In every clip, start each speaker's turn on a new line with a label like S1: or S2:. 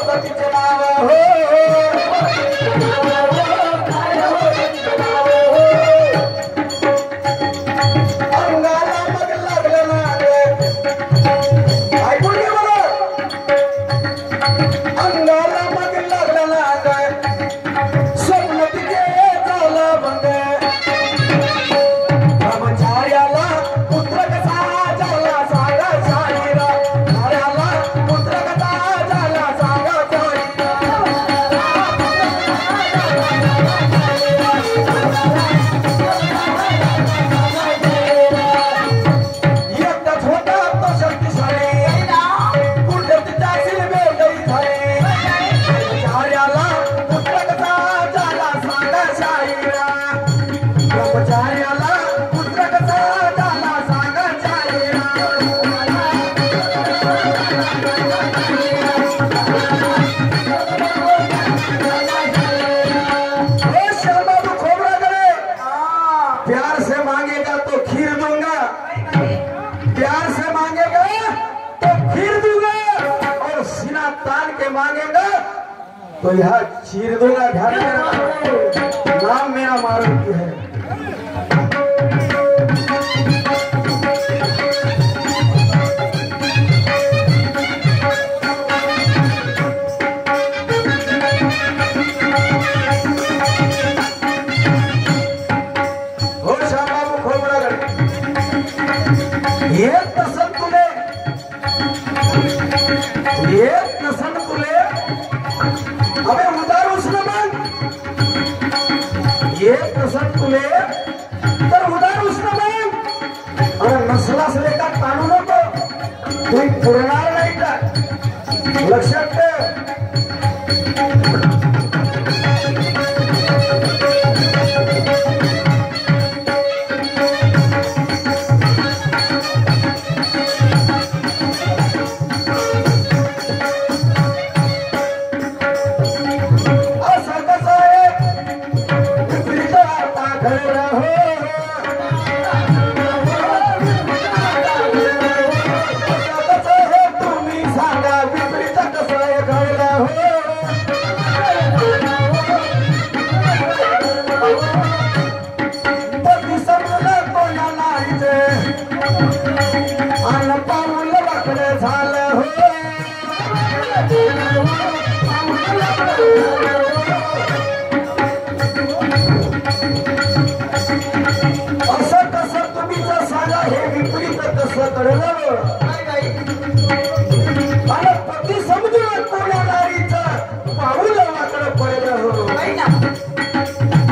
S1: पतीचे नाव हो अंगाला मग लागलं नाग ऐकून घे बरं अंगाला मग लागलं नाग स्वप्न तिचे झालं भंग ब्रह्मचार्याला पुत्र कसा झाला सांगा शाहीरा कार्याला पुत्र कसा झाला सांगा एकटाच होता तो शक्तिशाली कुंडतीच्या शिलबेडही झाली ब्रह्मचार्याला पुत्र कसा झाला सांगा शाहीरा ब्रह्मचार्याला पुत्र कसा झाला सांगा शाहीरा श्यामबाबू खोबरा गए प्यार से मांगेगा तो खीर दूंगा प्यार से मांगेगा तो खीर दूंगा और सीना तान के मांगेगा तो यह चीर दूंगा ध्यान में रखना नाम मेरा मारुति है एक नसन तुले अबे उदारूच ना मग एक नसन तुले तर उदारूच ना मग अरे नसलास लेका ताणू नको तू पुरणार नाही का लक्षात ठेव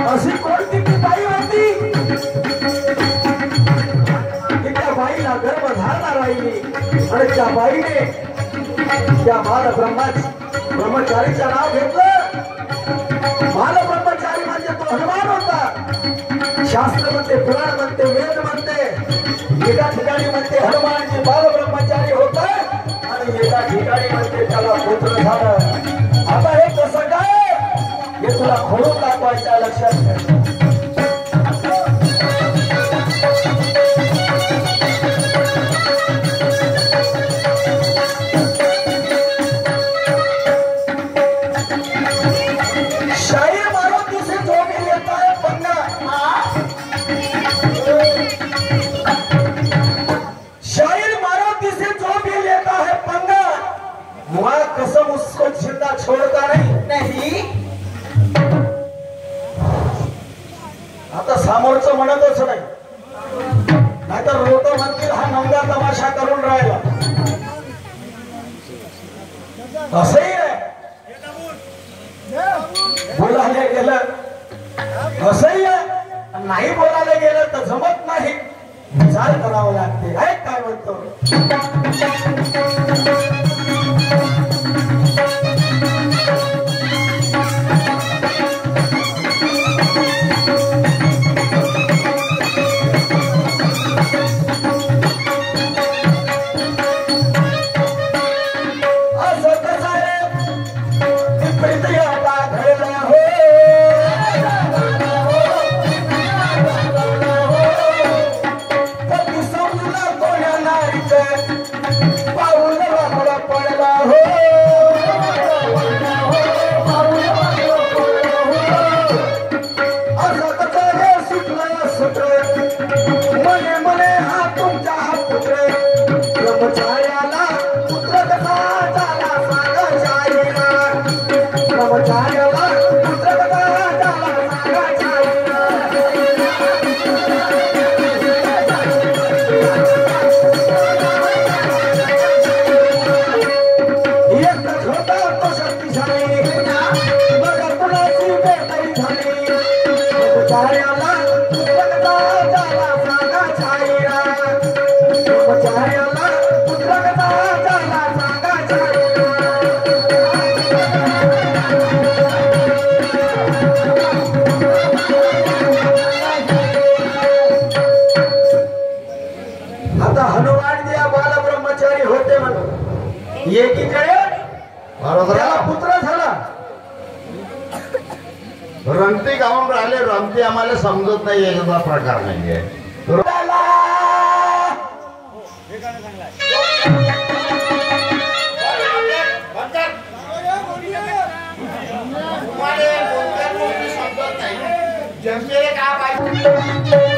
S1: अशी कोणती ती बाई होती की त्या बाईला गर्भ धारणा राहिली आणि त्या बाईने त्या बाल ब्रह्मचारीचं नाव घेतलं बाल ब्रह्मचारी म्हणजे तो हनुमान होता शास्त्र म्हणते पुराण म्हणते वेद म्हणते एका ठिकाणी म्हणते हनुमानजी बाल ब्रह्मचारी होता आणि एका ठिकाणी म्हणते त्याला पुत्र झालं आता हे कसं काय हे तुला खोडून दाखवायचं लक्षात घ्या शायर मारुति से जो भी लेता है पंगा शायर मारुति से जो भी लेता है पंगा मुआ कसम उसको जिंदा छोड़ता नहीं आता समोरचं म्हणतच नाही नाहीतर लोक म्हणतील हा नवरा तमाशा करून राहिला असंही आहे बोलायला गेलं असंही आहे नाही बोलायला गेलं तर जमत नाही विचार करावं लागते आहे काय म्हणतो पाऊल ब्रह्मचार्याला पुत्र कथा झाला सांगा छाईरा ब्रह्मचार्याला पुत्र कथा झाला सांगा छाईरा आता हनुमान दिया बाल ब्रह्मचारी होते म्हणून एकीकडे त्याला पुत्र झाला
S2: रंगती गाऊन राहिले रंगती आम्हाला समजत नाही याचा प्रकार नाहीये
S3: जमलेले का पाहिजे